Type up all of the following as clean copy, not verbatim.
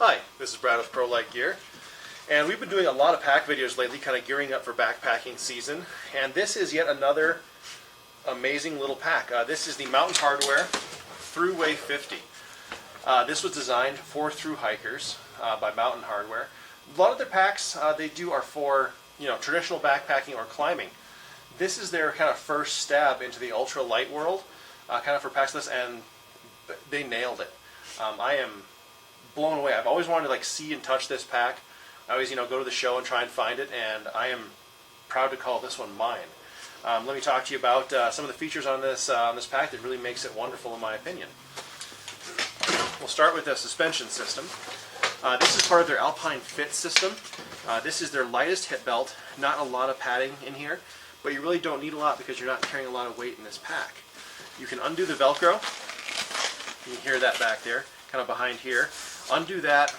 Hi, this is Brad with Pro Light Gear, and we've been doing a lot of pack videos lately, kind of gearing up for backpacking season, and this is yet another amazing little pack. This is the Mountain Hardwear ThruWay 50. This was designed for thru hikers by Mountain Hardwear. A lot of their packs they do are for traditional backpacking or climbing. This is their kind of first stab into the ultra light world, kind of for packs like this, and they nailed it. I am blown away. I've always wanted to see and touch this pack. I always go to the show and try and find it, and I am proud to call this one mine. Let me talk to you about some of the features on this pack that really makes it wonderful in my opinion. We'll start with the suspension system. This is part of their Alpine Fit system. This is their lightest hip belt. Not a lot of padding in here, but you really don't need a lot because you're not carrying a lot of weight in this pack. You can undo the Velcro. You can hear that back there, kind of behind here. Undo that,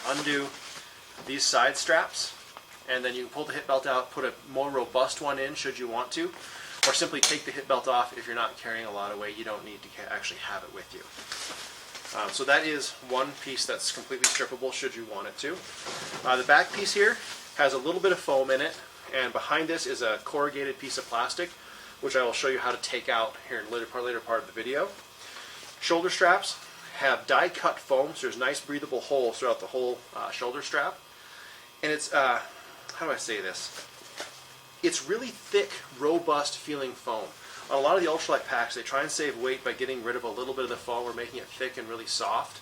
undo these side straps, and then you can pull the hip belt out, put a more robust one in should you want to, or simply take the hip belt off if you're not carrying a lot of weight. You don't need to actually have it with you. So that is one piece that's completely strippable should you want it to. The back piece here has a little bit of foam in it, and behind this is a corrugated piece of plastic, which I will show you how to take out here in the later part of the video. Shoulder straps have die-cut foam, so there's nice breathable holes throughout the whole shoulder strap. And it's, how do I say this? It's really thick, robust feeling foam. On a lot of the ultralight packs, they try and save weight by getting rid of a little bit of the foam or making it thick and really soft.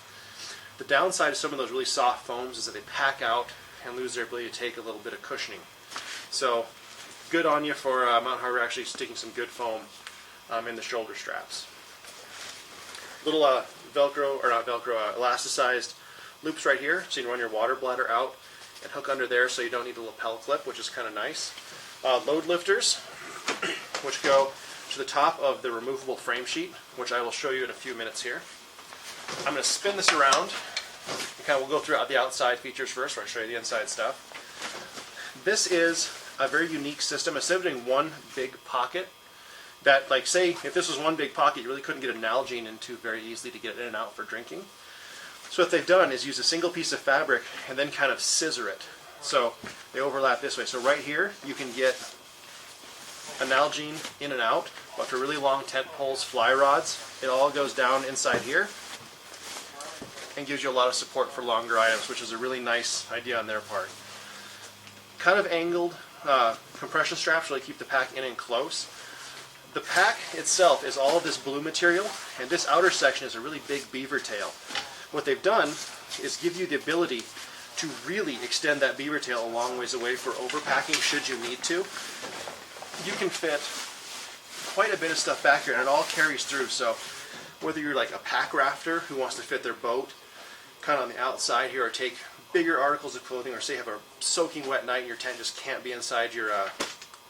The downside of some of those really soft foams is that they pack out and lose their ability to take a little bit of cushioning. So good on you for Mountain Hardwear actually sticking some good foam in the shoulder straps. Little Velcro, or not Velcro, elasticized loops right here, so you can run your water bladder out and hook under there so you don't need a lapel clip, which is kind of nice. Load lifters, which go to the top of the removable frame sheet, which I will show you in a few minutes here. I'm going to spin this around. We'll go through the outside features first, where I show you the inside stuff. This is a very unique system. Instead of doing one big pocket, that, say, if this was one big pocket, you really couldn't get an Nalgene into very easily to get it in and out for drinking. So what they've done is use a single piece of fabric and then kind of scissor it. So they overlap this way. So right here, you can get a Nalgene in and out, but for really long tent poles, fly rods, it all goes down inside here and gives you a lot of support for longer items, which is a really nice idea on their part. Kind of angled compression straps really keep the pack in and close. The pack itself is all of this blue material, and this outer section is a really big beaver tail. What they've done is give you the ability to really extend that beaver tail a long ways away for overpacking should you need to. You can fit quite a bit of stuff back here, and it all carries through. So whether you're like a pack rafter who wants to fit their boat kind of on the outside here, or take bigger articles of clothing, or say you have a soaking wet night and your tent just can't be inside your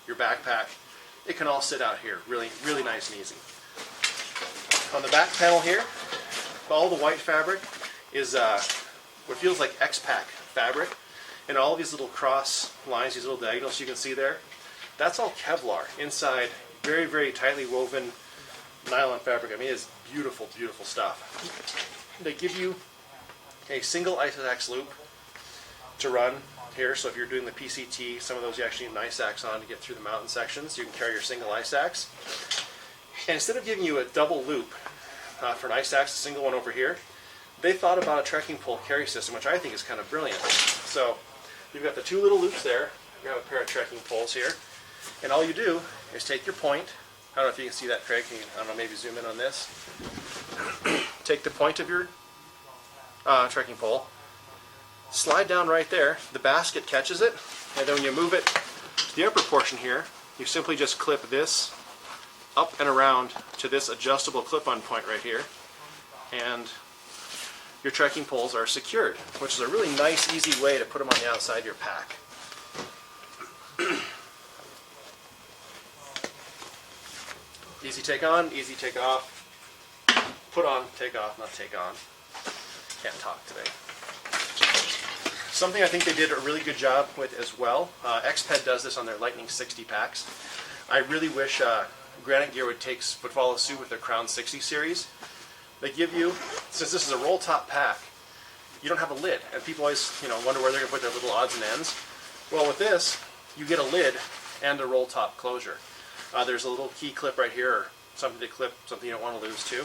backpack, it can all sit out here. Really, really nice and easy. On the back panel here, all the white fabric is what feels like X-Pack fabric, and all these little cross lines, these little diagonals you can see there, that's all Kevlar inside. Very, very tightly woven nylon fabric. I mean, it's beautiful, beautiful stuff. They give you a single ice-ax loop to run here, so if you're doing the PCT, some of those you actually need an ice axe on to get through the mountain sections. You can carry your single ice axe. And instead of giving you a double loop for an ice axe, a single one over here, they thought about a trekking pole carry system, which I think is kind of brilliant. So you've got the two little loops there. You have a pair of trekking poles here, and all you do is take your point. I don't know if you can see that, Craig. I don't know, maybe zoom in on this. Take the point of your trekking pole, slide down right there, the basket catches it, and then when you move it to the upper portion here, you simply just clip this up and around to this adjustable clip-on point right here, and your trekking poles are secured, which is a really nice, easy way to put them on the outside of your pack. Easy take on, easy take off, put on, take off, not take on. Can't talk today. Something I think they did a really good job with as well, XPED does this on their Lightning 60 packs. I really wish Granite Gear would follow suit with their Crown 60 series. They give you, since this is a roll top pack, you don't have a lid, and people always wonder where they're going to put their little odds and ends. Well, with this, you get a lid and a roll top closure. There's a little key clip right here, or something to clip something you don't want to lose too.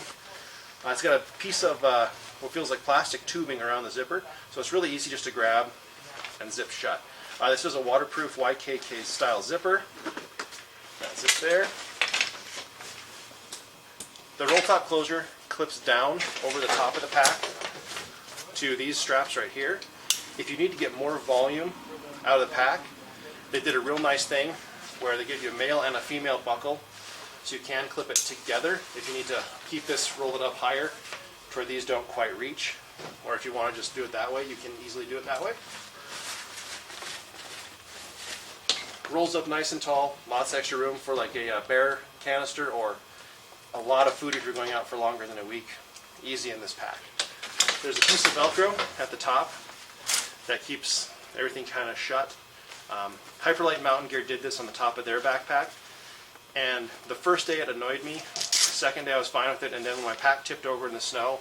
It's got a piece of what feels like plastic tubing around the zipper, so it's really easy just to grab and zip shut. This is a waterproof YKK style zipper. That's it there. The roll top closure clips down over the top of the pack to these straps right here. If you need to get more volume out of the pack, they did a real nice thing where they give you a male and a female buckle, so you can clip it together if you need to keep this, roll it up higher to where these don't quite reach, or if you want to just do it that way, you can easily do it that way. Rolls up nice and tall, lots of extra room for like a bear canister or a lot of food if you're going out for longer than a week. Easy in this pack. There's a piece of Velcro at the top that keeps everything kind of shut. Hyperlight Mountain Gear did this on the top of their backpack, and the first day it annoyed me. The second day I was fine with it, and then when my pack tipped over in the snow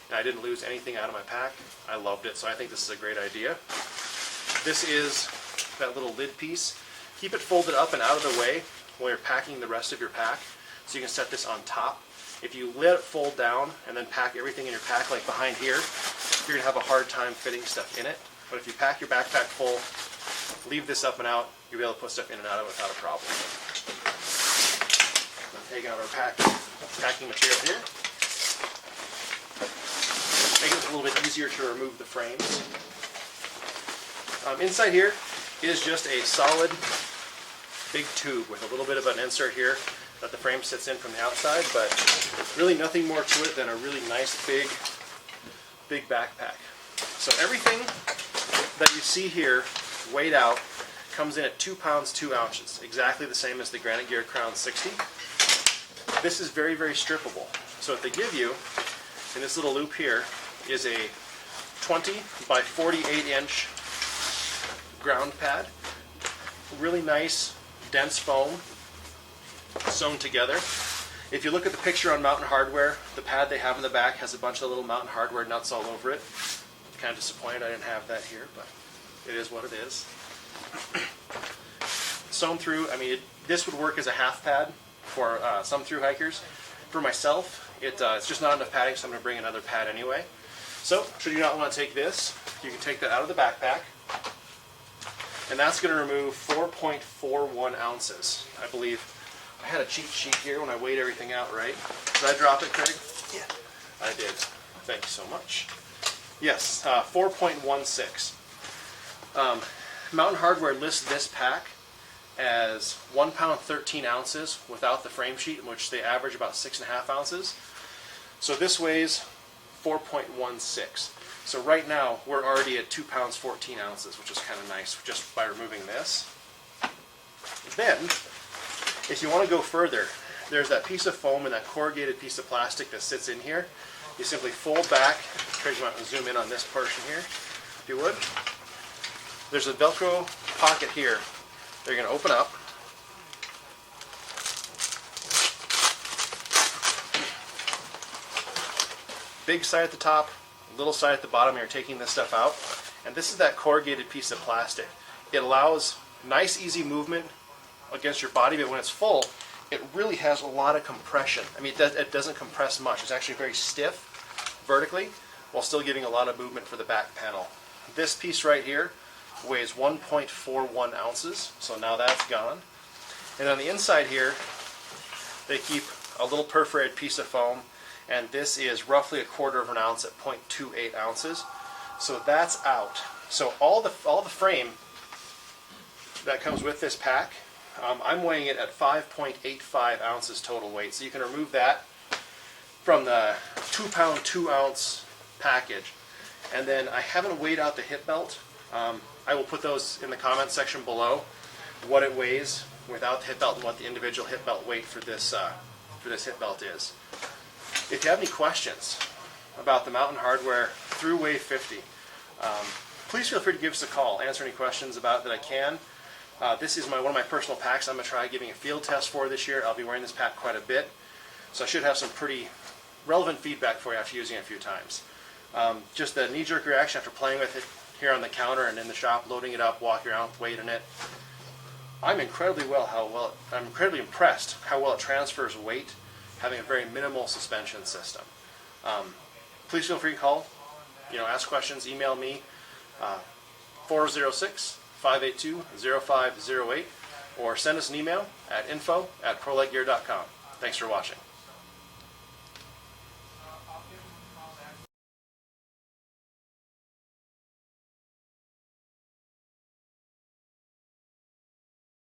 and I didn't lose anything out of my pack, I loved it. So I think this is a great idea. This is that little lid piece. Keep it folded up and out of the way while you're packing the rest of your pack, so you can set this on top. If you let it fold down and then pack everything in your pack like behind here, you're going to have a hard time fitting stuff in it. But if you pack your backpack full, leave this up and out, you'll be able to put stuff in and out of it without a problem. I'm taking out our packing material here. Make it a little bit easier to remove the frames. Inside here is just a solid big tube with a little bit of an insert here that the frame sits in from the outside, but really nothing more to it than a really nice big backpack. So everything that you see here weighed out comes in at 2 pounds 2 ounces, exactly the same as the Granite Gear Crown 60. This is very, very strippable. So what they give you in this little loop here is a 20 by 48 inch ground pad. Really nice, dense foam sewn together. If you look at the picture on Mountain Hardwear, the pad they have in the back has a bunch of little Mountain Hardwear nuts all over it. I'm kind of disappointed I didn't have that here, but it is what it is. Sewn through, this would work as a half pad for some through hikers. For myself, it's just not enough padding, so I'm going to bring another pad anyway. So, should you not want to take this, you can take that out of the backpack, and that's going to remove 4.41 ounces, I believe. I had a cheat sheet here when I weighed everything out, right? Did I drop it, Craig? Yeah, I did. Thank you so much. Yes, 4.16. Mountain Hardwear lists this pack as 1 pound 13 ounces without the frame sheet, in which they average about 6.5 ounces. So this weighs 4.16. So right now we're already at 2 pounds 14 ounces, which is kind of nice just by removing this. Then, if you want to go further, there's that piece of foam and that corrugated piece of plastic that sits in here. You simply fold back. Craig, you might want to zoom in on this portion here, if you would. There's a Velcro pocket here that you're going to open up. Big side at the top, little side at the bottom. You're taking this stuff out. And this is that corrugated piece of plastic. It allows nice, easy movement against your body, but when it's full, it really has a lot of compression. It doesn't compress much. It's actually very stiff vertically, while still giving a lot of movement for the back panel. This piece right here weighs 1.41 ounces, so now that's gone. And on the inside here, they keep a little perforated piece of foam, and this is roughly 1/4 of an ounce at 0.28 ounces. So that's out. So all the frame that comes with this pack, I'm weighing it at 5.85 ounces total weight. So you can remove that from the 2 pound 2 ounce package. And then I haven't weighed out the hip belt. I will put those in the comment section below, what it weighs without the hip belt and what the individual hip belt weight for this hip belt is. If you have any questions about the Mountain Hardwear ThruWay 50, please feel free to give us a call. Answer any questions about it that I can. This is one of my personal packs I'm going to try giving a field test for this year. I'll be wearing this pack quite a bit, so I should have some pretty relevant feedback for you after using it a few times. Just the knee-jerk reaction after playing with it here on the counter and in the shop, loading it up, walking around with weight in it. I'm incredibly impressed how well it transfers weight, having a very minimal suspension system. Please feel free to call, ask questions, email me, 406-582-0508, or send us an email at info@proleggear.com. Thanks for watching.